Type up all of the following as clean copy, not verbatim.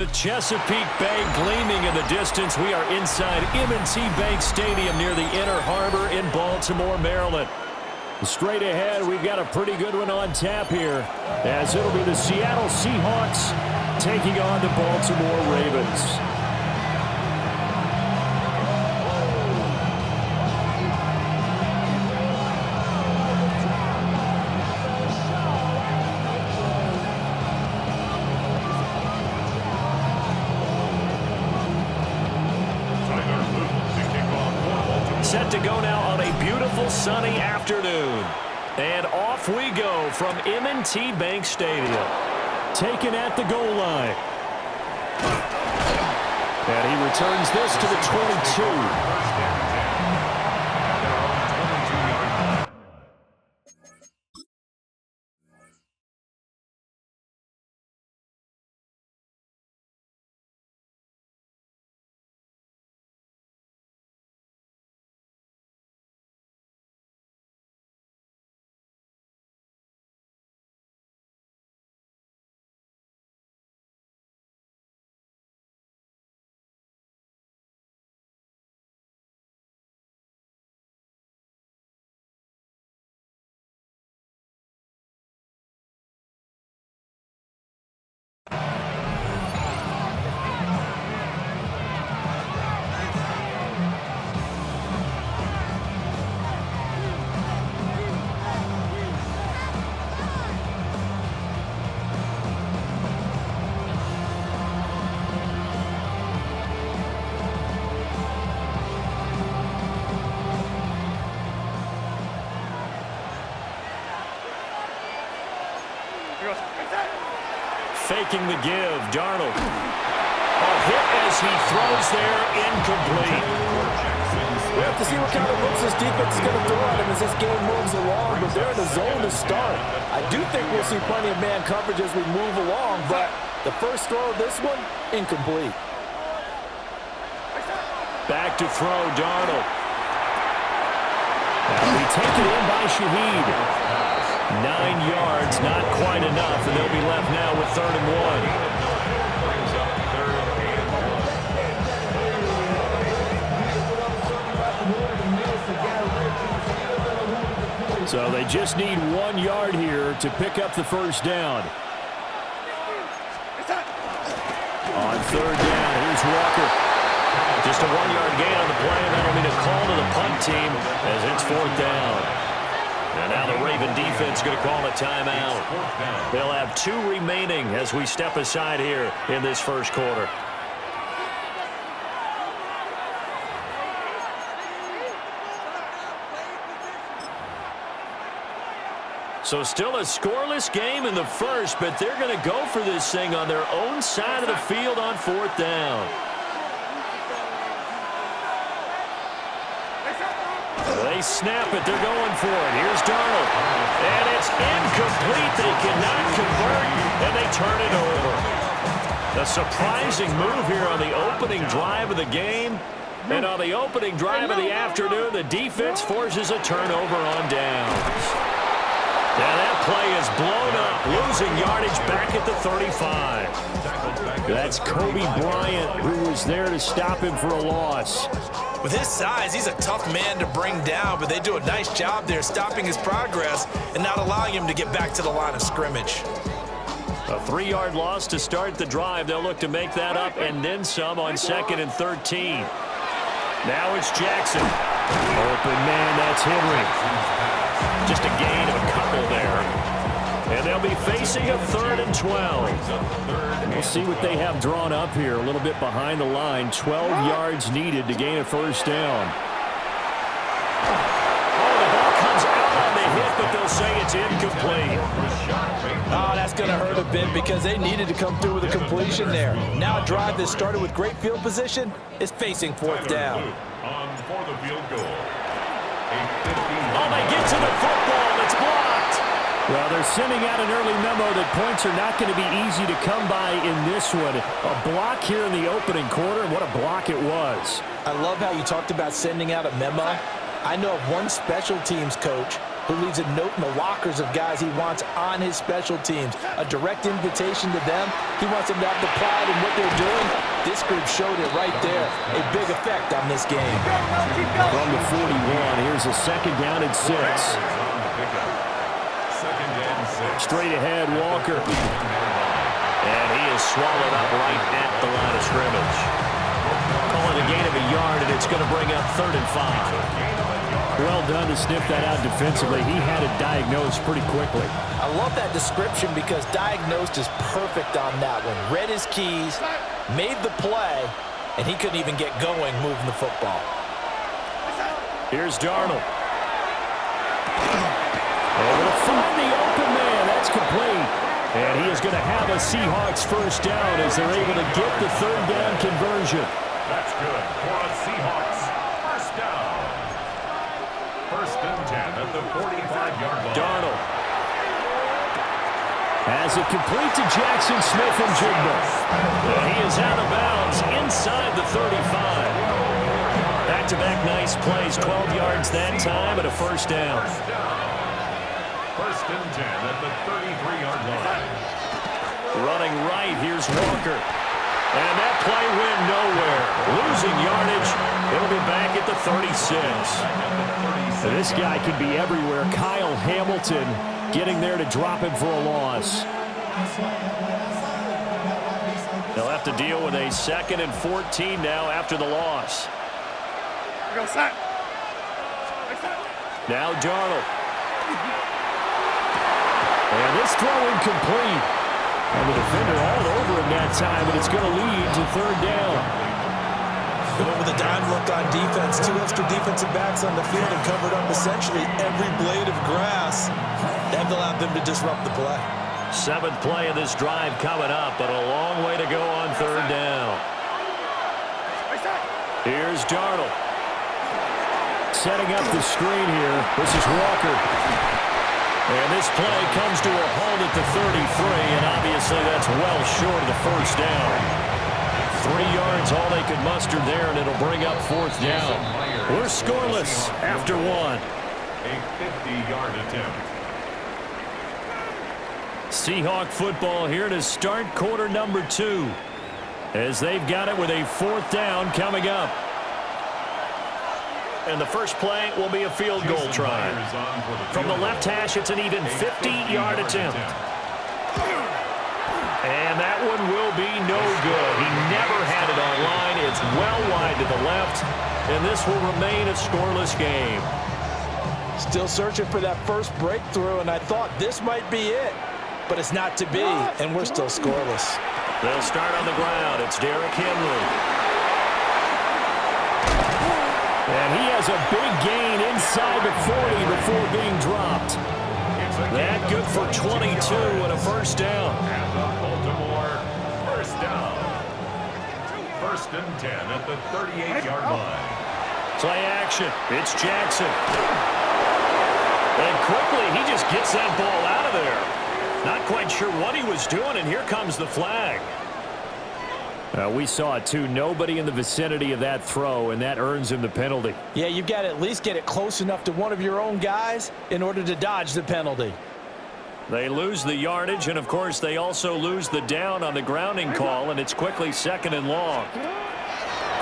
The Chesapeake Bay gleaming in the distance. We are inside M&T Bank Stadium near the Inner Harbor in Baltimore, Maryland. Straight ahead, we've got a pretty good one on tap here, as it'll be the Seattle Seahawks taking on the Baltimore Ravens. Set to go now on a beautiful sunny afternoon. And off we go from M&T Bank Stadium. Taken at the goal line. And he returns this to the 22. Faking the give, Darnold. A hit as he throws there, incomplete. We have to see what kind of looks this defense is going to throw at him as this game moves along, but they're in the zone to start. I do think we'll see plenty of man coverage as we move along, but the first throw of this one, incomplete. Back to throw, Darnold. That'll be taken in by Shaheed. 9 yards, not quite enough, and they'll be left now with 3rd and 1. So they just need 1 yard here to pick up the first down. On 3rd down, here's Walker. Just a 1-yard gain on the play, and that'll be a call to the punt team as it's 4th down. And now the Raven defense going to call a timeout. They'll have 2 remaining as we step aside here in this first quarter. So still a scoreless game in the first, but they're going to go for this thing on their own side of the field on 4th down. They snap it. They're going for it. Here's Darnold. And it's incomplete. They cannot convert, and they turn it over. A surprising move here on the opening drive of the game. And on the opening drive of the afternoon, the defense forces a turnover on downs. Now that play is blown up, losing yardage back at the 35. That's Kobe Bryant, who was there to stop him for a loss. With his size, he's a tough man to bring down, but they do a nice job there stopping his progress and not allowing him to get back to the line of scrimmage. A 3-yard loss to start the drive. They'll look to make that up and then some on 2nd and 13. Now it's Jackson. Open man, that's Henry. Just a gain of a couple there. And they'll be facing a 3rd and 12. We'll see what they have drawn up here. A little bit behind the line. 12 yards needed to gain a first down. Oh, the ball comes out on the hit, but they'll say it's incomplete. Oh, that's going to hurt a bit because they needed to come through with a completion there. Now a drive that started with great field position is facing 4th down. For the field goal. Oh, they get to the football. It's blocked. Well, they're sending out an early memo that points are not going to be easy to come by in this one. A block here in the opening quarter, and what a block it was. I love how you talked about sending out a memo. I know of one special teams coach who leaves a note in the lockers of guys he wants on his special teams. A direct invitation to them. He wants them to have the pride in what they're doing. This group showed it right there. A big effect on this game. From the 41, here's a second down and 6. Straight ahead, Walker. And he is swallowed up right at the line of scrimmage. Calling a gain of a yard, and it's going to bring up 3rd and 5. Well done to sniff that out defensively. He had it diagnosed pretty quickly. I love that description because diagnosed is perfect on that one. Read his keys, made the play, and he couldn't even get going moving the football. Here's Darnold. Able to find the open man. That's complete. And he is going to have a Seahawks first down as they're able to get the 3rd down conversion. That's good for a Seahawks first down. 1st and 10 at the 45-yard line. Darnold has it complete to Jackson Smith-Njigba. And he is out of bounds inside the 35. Back-to-back nice plays, 12 yards that time and a first down. 1st and 10 at the 33-yard line. Running right, here's Walker. And that play went nowhere. Losing yardage. It'll be back at the 36. And this guy can be everywhere. Kyle Hamilton getting there to drop him for a loss. They'll have to deal with a 2nd and 14 now after the loss. Now Darnold. And this throw incomplete. And the defender all over him that time, but it's going to lead to 3rd down. They went with a dime look on defense. 2 extra defensive backs on the field and covered up essentially every blade of grass. That allowed them to disrupt the play. 7th play of this drive coming up, but a long way to go on 3rd down. Here's Darnold. Setting up the screen here. This is Walker. And this play comes to a halt at the 33, and obviously that's well short of the first down. 3 yards, all they could muster there, and it'll bring up 4th down. We're scoreless after 1. A 50-yard attempt. Seahawk football here to start quarter number 2, as they've got it with a 4th down coming up. And the first play will be a field goal try. From the left hash, it's an even 50-yard attempt. And that one will be no good. He never had it on line. It's well wide to the left, and this will remain a scoreless game. Still searching for that first breakthrough, and I thought this might be it. But it's not to be, and we're still scoreless. They'll start on the ground. It's Derrick Henry. And he has a big gain inside the 40 before being dropped. That good for 22 and a first down. And the Baltimore first down. 1st and 10 at the 38-yard line. Play action. It's Jackson. And quickly, he just gets that ball out of there. Not quite sure what he was doing, and here comes the flag. We saw it, too. Nobody in the vicinity of that throw, and that earns him the penalty. Yeah, you've got to at least get it close enough to one of your own guys in order to dodge the penalty. They lose the yardage, and, of course, they also lose the down on the grounding call, and it's quickly 2nd and long.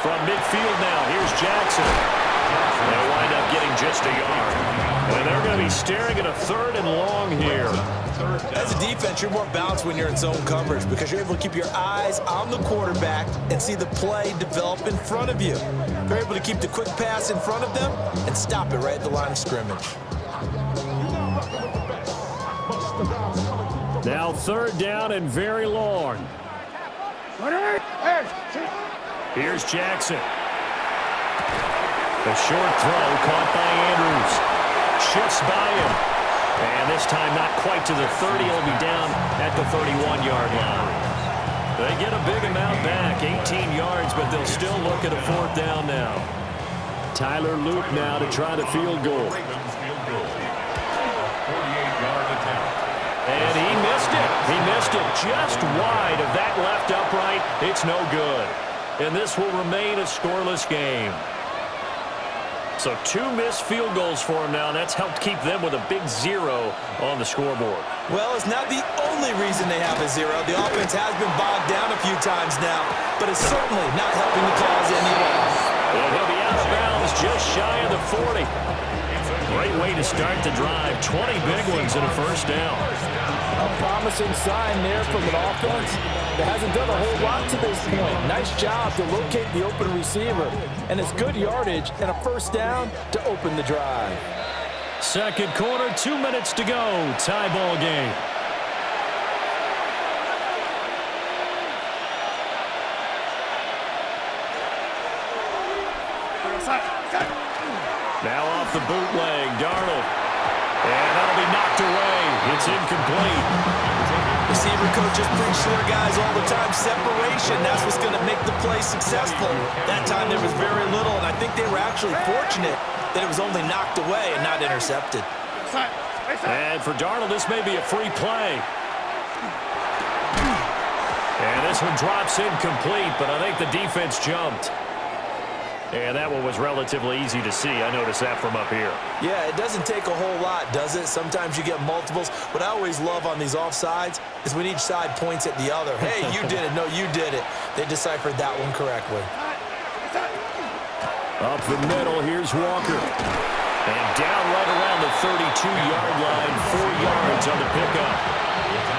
From midfield now, here's Jackson. They wind up getting just a yard. And they're going to be staring at a 3rd and long here. As a defense, you're more balanced when you're in zone coverage because you're able to keep your eyes on the quarterback and see the play develop in front of you. You're able to keep the quick pass in front of them and stop it right at the line of scrimmage. Now 3rd down and very long. Here's Jackson. The short throw caught by Andrews. Shifts by him. And this time not quite to the 30. He'll be down at the 31-yard line. They get a big amount back, 18 yards, but they'll still look at a 4th down now. Tyler Luke now to try the field goal. 48-yard attempt. And he missed it. He missed it just wide of that left upright. It's no good. And this will remain a scoreless game. So 2 missed field goals for him now, and that's helped keep them with a big 0 on the scoreboard. Well, it's not the only reason they have a 0. The offense has been bogged down a few times now, but it's certainly not helping the cause any loss. And he'll be out of bounds just shy of the 40. Great way to start the drive. 20 big ones and a first down. A promising sign there from an offense that hasn't done a whole lot to this point. Nice job to locate the open receiver. And it's good yardage and a first down to open the drive. Second quarter, 2 minutes to go. Tie ball game. Now off the bootleg, Darnold. And that'll be knocked away. It's incomplete. Receiver coaches preach to their guys all the time, separation. That's what's going to make the play successful. That time there was very little, and I think they were actually fortunate that it was only knocked away and not intercepted. And for Darnold, this may be a free play. And this one drops incomplete, but I think the defense jumped. And that one was relatively easy to see. I noticed that from up here. Yeah, it doesn't take a whole lot, does it? Sometimes you get multiples. What I always love on these offsides is when each side points at the other. Hey, you did it. No, you did it. They deciphered that one correctly. Up the middle, here's Walker. And down right around the 32-yard line, 4 yards on the pickup.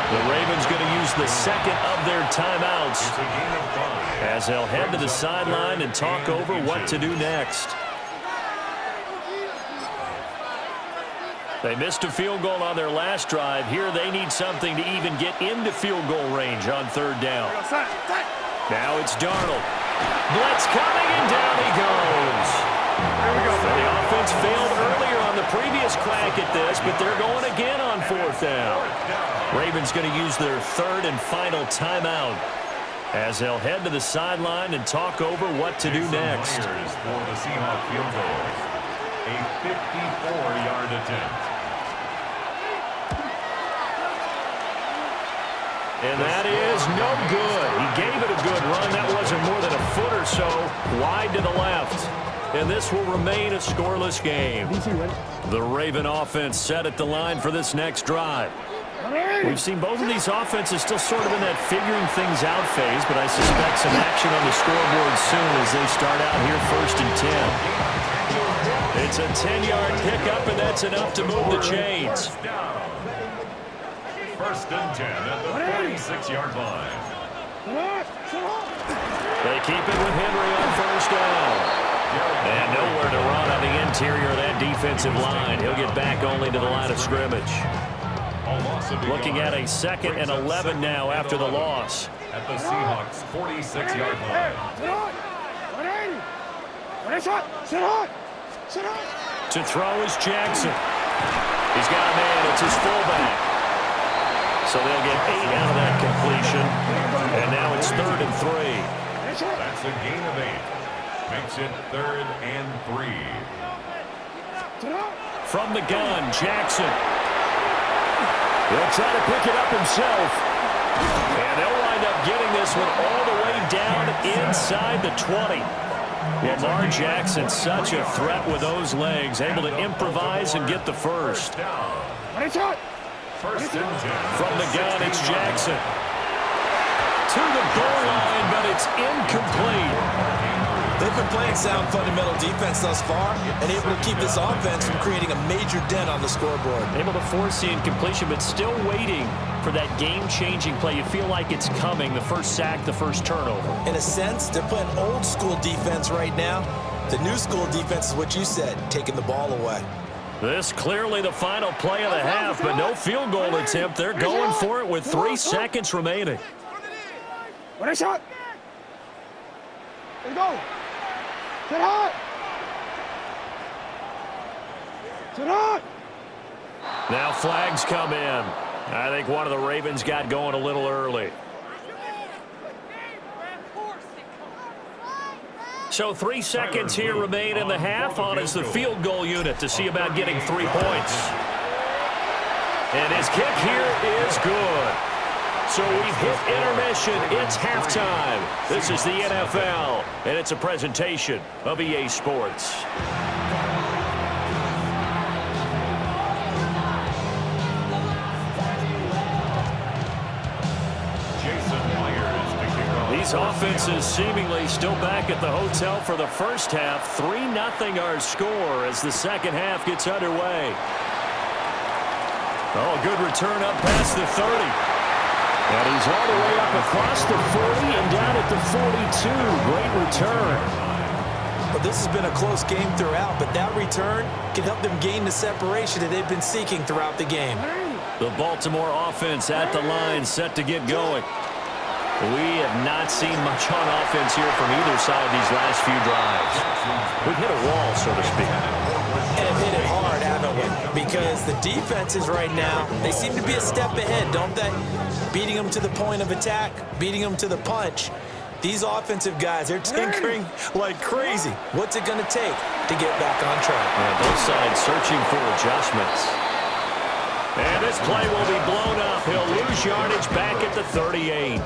The Ravens going to use the second of their timeouts as they'll head to the sideline and talk over what to do next. They missed a field goal on their last drive. Here they need something to even get into field goal range on third down. Now it's Darnold. Blitz coming, and down he goes. The offense failed earlier on the previous crack at this, but they're going again on fourth down. Ravens going to use their third and final timeout as they'll head to the sideline and talk over what to do next. For the Seahawks field goal, a 54-yard attempt. And that is no good. He gave it a good run. That wasn't more than a foot or so wide to the left. And this will remain a scoreless game. The Raven offense set at the line for this next drive. We've seen both of these offenses still sort of in that figuring things out phase, but I suspect some action on the scoreboard soon as they start out here first and 10. It's a 10-yard pickup, and that's enough to move the chains. First and 10 at the 46-yard line. They keep it with Henry on first down. And nowhere to run on the interior of that defensive line. He'll get back only to the line of scrimmage. Looking at a 2nd and 11 now after the loss. At the Seahawks 46-yard line. To throw is Jackson. He's got a man. It's his fullback. So they'll get 8 out of that completion. And now it's 3rd and 3. That's a gain of 8. Makes it 3rd and 3. From the gun, Jackson. He'll try to pick it up himself. And they'll wind up getting this one all the way down inside the 20. Lamar Jackson, such a threat with those legs, able to improvise and get the first. First and 10. From the gun, it's Jackson. To the goal line, but it's incomplete. They've been playing sound fundamental defense thus far and able to keep this offense from creating a major dent on the scoreboard. Able to force the incompletion, but still waiting for that game-changing play. You feel like it's coming, the first sack, the first turnover. In a sense, they're playing old-school defense right now. The new school defense is what you said, taking the ball away. This clearly the final play of the half, but no field goal attempt. They're going for it with 3 seconds remaining. Shot. Let's go. Sit hot. Sit hot. Now flags come in. I think one of the Ravens got going a little early. So 3 seconds here remain in the half on as the field goal unit to see about getting 3 points. And his kick here is good. So we've hit intermission. It's halftime. This is the NFL, and it's a presentation of EA Sports. This offense is seemingly still back at the hotel for the first half. 3-0 our score as the second half gets underway. Oh, a good return up past the 30. And he's all the way up across the 40 and down at the 42. Great return. Well, this has been a close game throughout, but that return can help them gain the separation that they've been seeking throughout the game. The Baltimore offense at the line, set to get going. We have not seen much on offense here from either side these last few drives. We've hit a wall, so to speak. And have hit it hard, haven't we? Because the defenses right now, they seem to be a step ahead, don't they? Beating them to the point of attack, beating them to the punch. These offensive guys, they're tinkering like crazy. What's it going to take to get back on track? Yeah, both sides searching for adjustments. And this play will be blown up. He'll lose yardage back at the 38.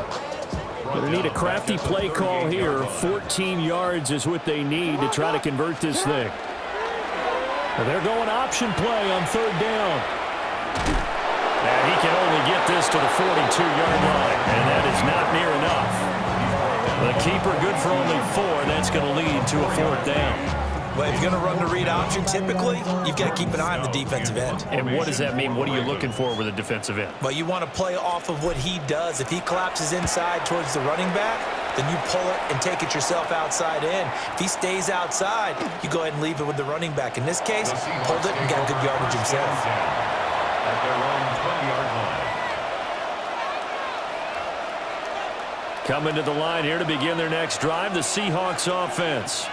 They need a crafty play call here. 14 yards is what they need to try to convert this thing. They're going option play on third down. And he can only get this to the 42-yard line, and that is not near enough. The keeper good for only 4. That's going to lead to a fourth down. Well, if you're going to run the read option, typically, you've got to keep an eye on the defensive end. And what does that mean? What are you looking for with a defensive end? Well, you want to play off of what he does. If he collapses inside towards the running back, then you pull it and take it yourself outside in. If he stays outside, you go ahead and leave it with the running back. In this case, pulled it and got good yardage himself. At their own 20-yard line. Coming to the line here to begin their next drive, the Seahawks offense.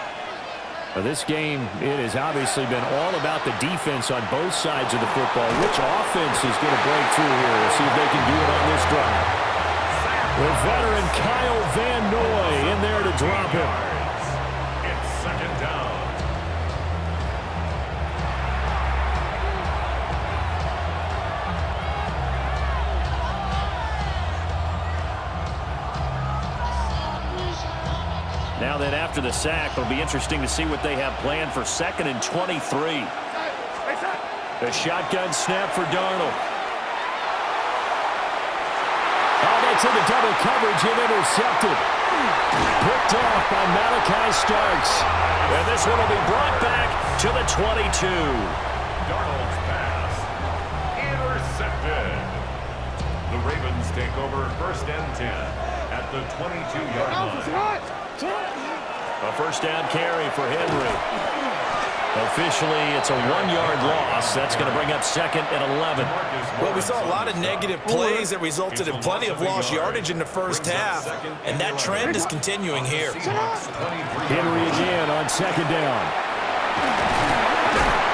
Now this game, it has obviously been all about the defense on both sides of the football. Which offense is going to break through here? We'll see if they can do it on this drive. With veteran Kyle Van Noy in there to drop him. It's second down. Now then, after the sack, it'll be interesting to see what they have planned for 2nd and 23. A shotgun snap for Darnold. Oh, that's into double coverage and intercepted. Picked off by Malachi Starks. And this one will be brought back to the 22. Darnold's pass intercepted. The Ravens take over 1st and 10 at the 22-yard line. A first down carry for Henry. Officially, it's a 1-yard loss. That's going to bring up 2nd and 11. Well, we saw a lot of negative plays that resulted in plenty of lost yardage in the first half, and that trend is continuing here. Henry again on 2nd down.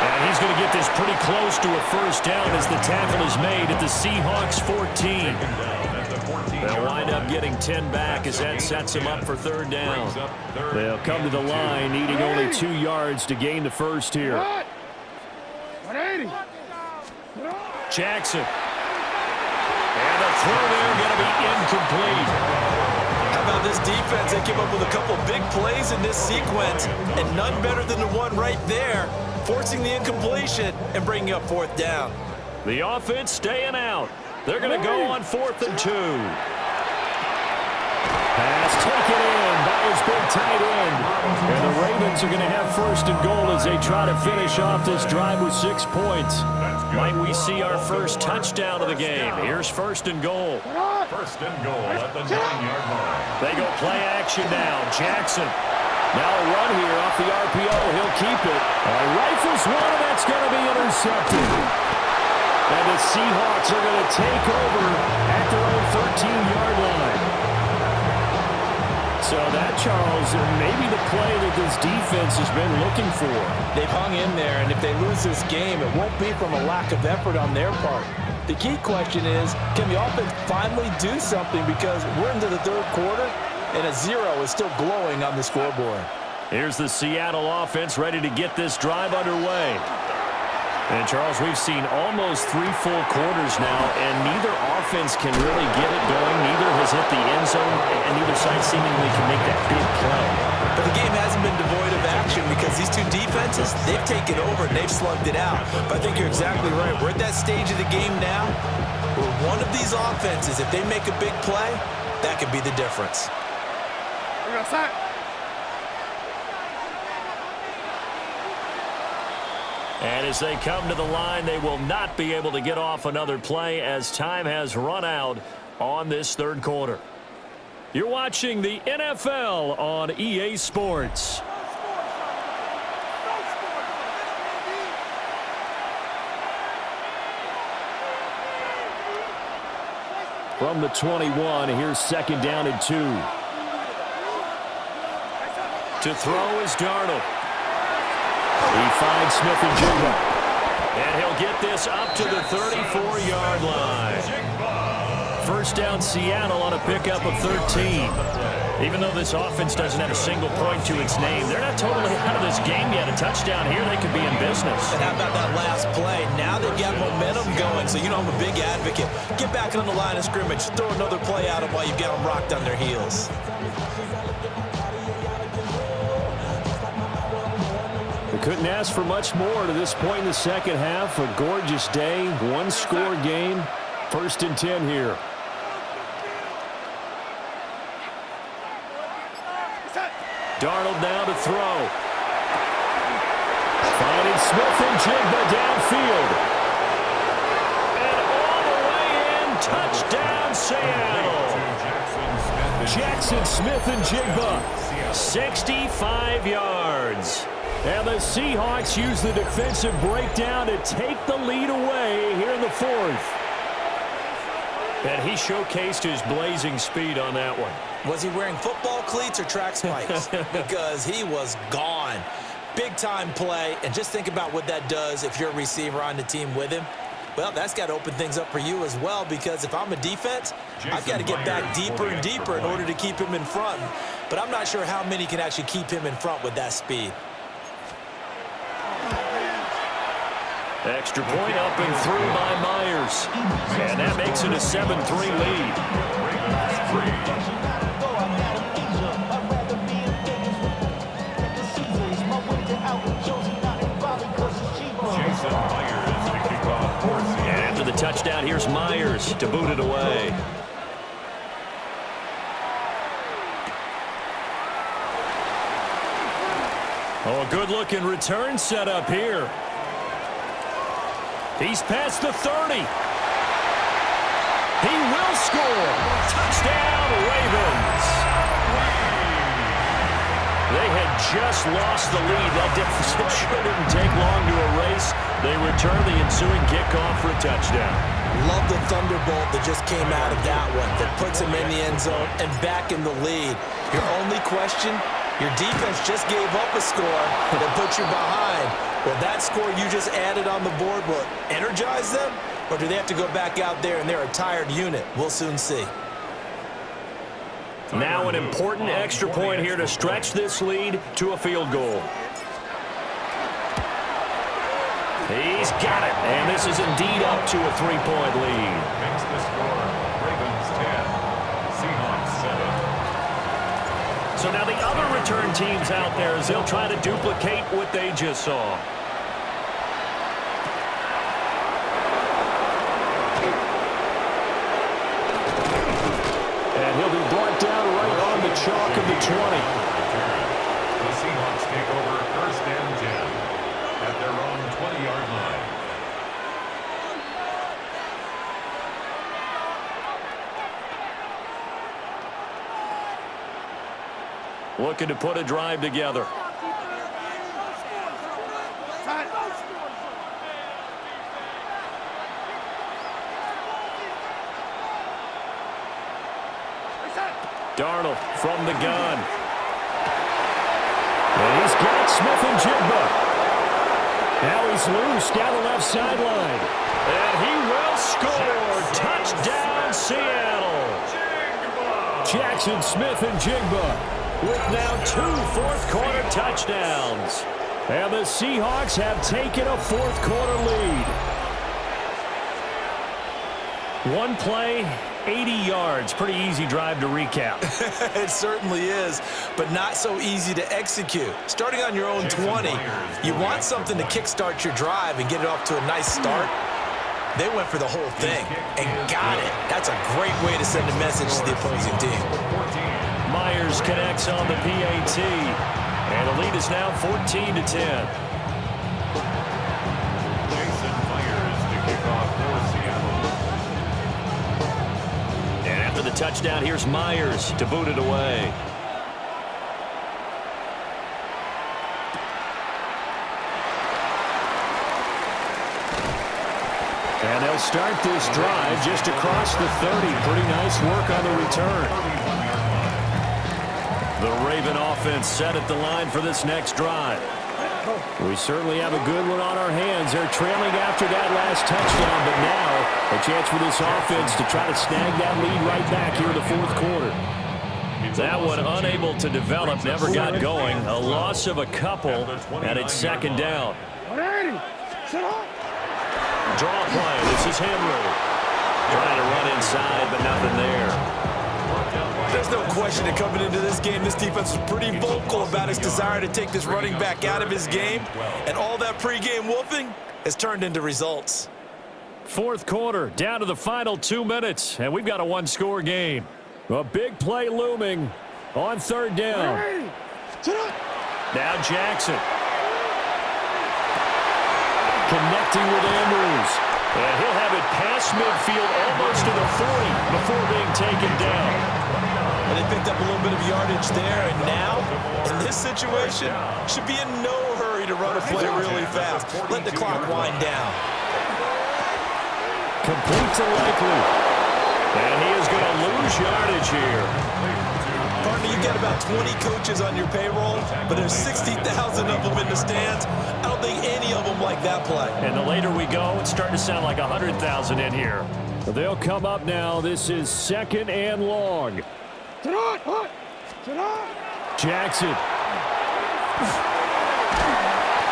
And he's going to get this pretty close to a first down as the tackle is made at the Seahawks 14. They'll wind up getting 10 back as that sets them up for 3rd down. They'll come to the line needing only 2 yards to gain the first here. 180. Jackson. And the throw there going to be incomplete. How about this defense? They came up with a couple big plays in this sequence, and none better than the one right there, forcing the incompletion and bringing up 4th down. The offense staying out. They're going to go on 4th and 2. Pass taken in by his big tight end. And the Ravens are going to have 1st and goal as they try to finish off this drive with 6 points. Might we see our first touchdown of the game? Here's 1st and goal. 1st and goal at the 9-yard line. They go play action now. Jackson. Now a run here off the RPO. He'll keep it. Rifles one, and that's going to be intercepted. And the Seahawks are going to take over at their own 13-yard line. So that, Charles, maybe the play that this defense has been looking for. They've hung in there, and if they lose this game, it won't be from a lack of effort on their part. The key question is, can the offense finally do something? Because we're into the 3rd quarter, and a 0 is still glowing on the scoreboard. Here's the Seattle offense ready to get this drive underway. And, Charles, we've seen almost 3 full quarters now, and neither offense can really get it going. Neither has hit the end zone, and neither side seemingly can make that big play. But the game hasn't been devoid of action because these two defenses, they've taken over and they've slugged it out. But I think you're exactly right. We're at that stage of the game now where one of these offenses, if they make a big play, that could be the difference. And as they come to the line, they will not be able to get off another play as time has run out on this third quarter. You're watching the NFL on EA Sports. From the 21, here's second down and 2. To throw is Darnold. He finds Smith and Jigba. And he'll get this up to the 34-yard line. First down Seattle on a pickup of 13. Even though this offense doesn't have a single point to its name, they're not totally out of this game yet. A touchdown here, they could be in business. And how about that last play? Now they've got momentum going, so you know I'm a big advocate. Get back on the line of scrimmage. Throw another play at them while you've got them rocked on their heels. We couldn't ask for much more to this point in the second half. A gorgeous day, one-score game. First and 10 here. Darnold now to throw. Finding Smith and Jigba downfield. And all the way in, touchdown Seattle. Jackson Smith and Jigba, 65 yards. And the Seahawks use the defensive breakdown to take the lead away here in the fourth. And he showcased his blazing speed on that one. Was he wearing football cleats or track spikes? Because he was gone. Big-time play, and just think about what that does if you're a receiver on the team with him. Well, that's got to open things up for you as well, because if I'm a defense, I've got to get back deeper and deeper in order to keep him in front. But I'm not sure how many can actually keep him in front with that speed. Extra point up and through by Myers. And that makes it a 7-3 lead. And after the touchdown, here's Myers to boot it away. Oh, a good-looking return set up here. He's past the 30. He will score. Touchdown, Ravens. They had just lost the lead. That deficit shouldn't take long to erase. They return the ensuing kickoff for a touchdown. Love the thunderbolt that just came out of that one. That puts him in the end zone and back in the lead. Your only question, your defense just gave up a score that put you behind. Well, that score you just added on the board will energize them, or do they have to go back out there and they're a tired unit? We'll soon see. Now an important extra point here to stretch this lead to a field goal. He's got it, and this is indeed up to a 3-point lead. Makes the score Ravens 10, Seahawks 7. So now the other return teams out there as they'll try to duplicate what they just saw. And he'll be brought down right on the chalk of the 20. The Seahawks take over first and 10 at their own 20-yard line. Looking to put a drive together. Darnold from the gun. And he's got Smith and Jigba. Now he's loose down the left sideline. And he will score. Touchdown, Seattle. Jackson Smith and Jigba with now 2 fourth-quarter touchdowns. And the Seahawks have taken a fourth-quarter lead. One play, 80 yards. Pretty easy drive to recap. It certainly is, but not so easy to execute. Starting on your own 20, you want something to kickstart your drive and get it off to a nice start. They went for the whole thing and got it. That's a great way to send a message to the opposing team. Myers connects on the PAT. And the lead is now 14-10. Jason Myers to kick off for Seattle. And after the touchdown, here's Myers to boot it away. And they'll start this drive just across the 30. Pretty nice work on the return. The Raven offense set at the line for this next drive. We certainly have a good one on our hands. They're trailing after that last touchdown, but now a chance for this offense to try to snag that lead right back here in the fourth quarter. That one unable to develop, never got going. A loss of a couple, and it's second down. 180. Sit up. Draw play. This is Henry. Trying to run inside, but nothing there. There's no question that coming into this game, this defense was pretty vocal about its desire to take this running back out of his game. And all that pregame wolfing has turned into results. Fourth quarter, down to the final 2 minutes, and we've got a one-score game. A big play looming on third down. 180. Sit up. Now Jackson. Connecting with Andrews. And he'll have it past midfield almost to the 40 before being taken down. And they picked up a little bit of yardage there, and now, in this situation, should be in no hurry to run a play really fast. Let the clock wind down. Complete to Likely. And he is going to lose yardage here. Partner, you've got about 20 coaches on your payroll, but there's 60,000 of them in the stands. I don't think any of them like that play. And the later we go, it's starting to sound like 100,000 in here. They'll come up now. This is second and long. Sit up. Sit up. Jackson.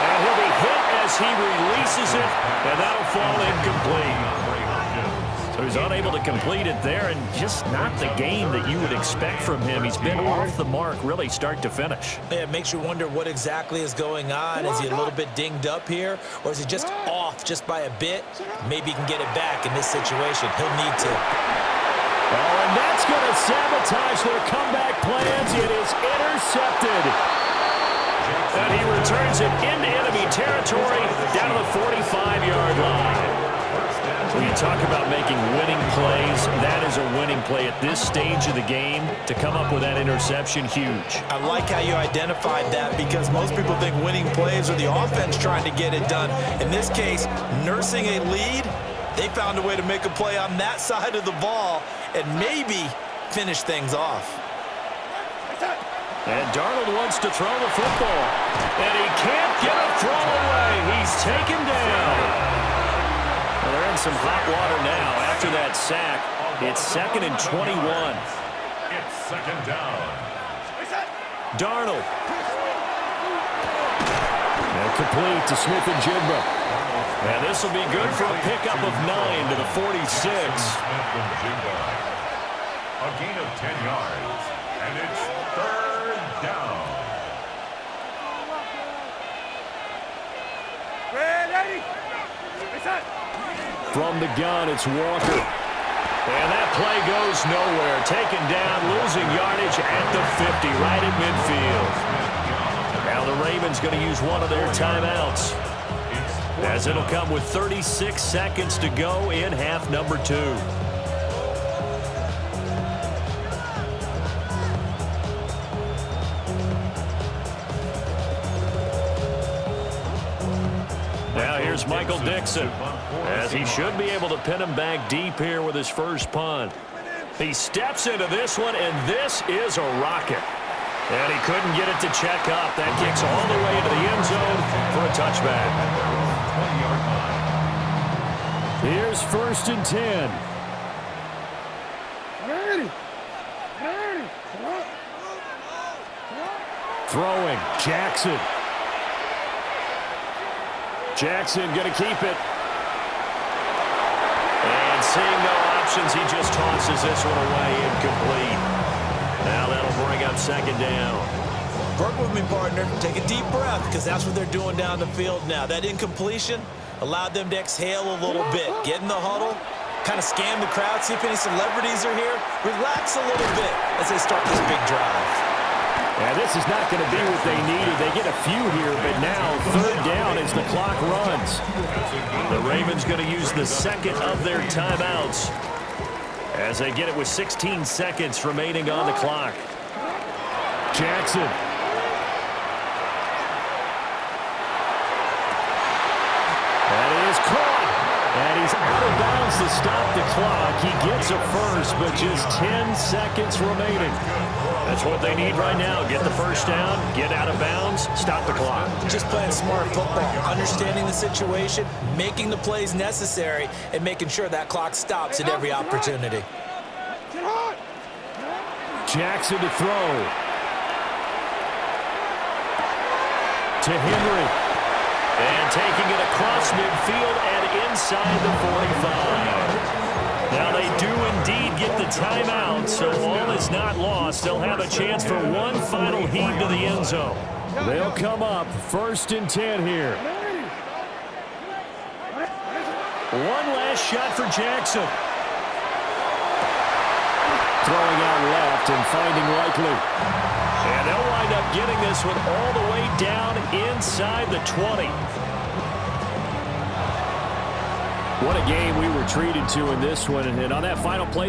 And he'll be hit as he releases it, and that'll fall incomplete. So he's unable to complete it there, and just not the game that you would expect from him. He's been off the mark really start to finish. Yeah, it makes you wonder what exactly is going on. Is he a little bit dinged up here, or is he just off just by a bit? Maybe he can get it back in this situation. He'll need to. Oh, and that's going to sabotage their comeback plans. It is intercepted. And he returns it into enemy territory down to the 45-yard line. When you talk about making winning plays, that is a winning play at this stage of the game. To come up with that interception, huge. I like how you identified that, because most people think winning plays are the offense trying to get it done. In this case, nursing a lead, they found a way to make a play on that side of the ball and maybe finish things off. And Darnold wants to throw the football. And he can't get a throw away. He's taken down. Well, they're in some hot water now after that sack. It's second and 21. It's second down. Darnold. And complete to Smith and Jigba. And this will be good for a pickup of 9 to the 46. A gain of 10 yards, and it's third down. From the gun, it's Walker. And that play goes nowhere. Taken down, losing yardage at the 50, right at midfield. Now the Ravens going to use one of their timeouts, as it'll come with 36 seconds to go in half number 2. Now here's Michael Dixon, as he should be able to pin him back deep here with his first punt. He steps into this one, and this is a rocket. And he couldn't get it to check up. That kicks all the way into the end zone for a touchback. Here's first and 10. 180. Throwing, Jackson. Jackson going to keep it. And seeing no options, he just tosses this one away, incomplete. Now that'll bring up second down. Work with me, partner. Take a deep breath, because that's what they're doing down the field now. That incompletion allowed them to exhale a little bit, get in the huddle, Kind of scan the crowd, see if any celebrities are here. Relax a little bit as they start this big drive. And this is not going to be what they needed. They get a few here, but now third down as the clock runs. The Ravens going to use the second of their timeouts as they get it with 16 seconds remaining on the clock. Jackson. That is caught. And he's out of bounds to stop the clock. He gets a first, but just 10 seconds remaining. That's what they need right now. Get the first down, get out of bounds, stop the clock. Just playing smart football, understanding the situation, making the plays necessary, and making sure that clock stops at every opportunity. Jackson to throw. To Henry. And taking it across midfield and inside the 45. Now they do indeed get the timeout, so all is not lost. They'll have a chance for one final heave to the end zone. They'll come up 1st and 10 here. One last shot for Jackson. Throwing out left and finding Likely. And they'll wind up getting this one all the way down inside the 20. What a game we were treated to in this one. And on that final play,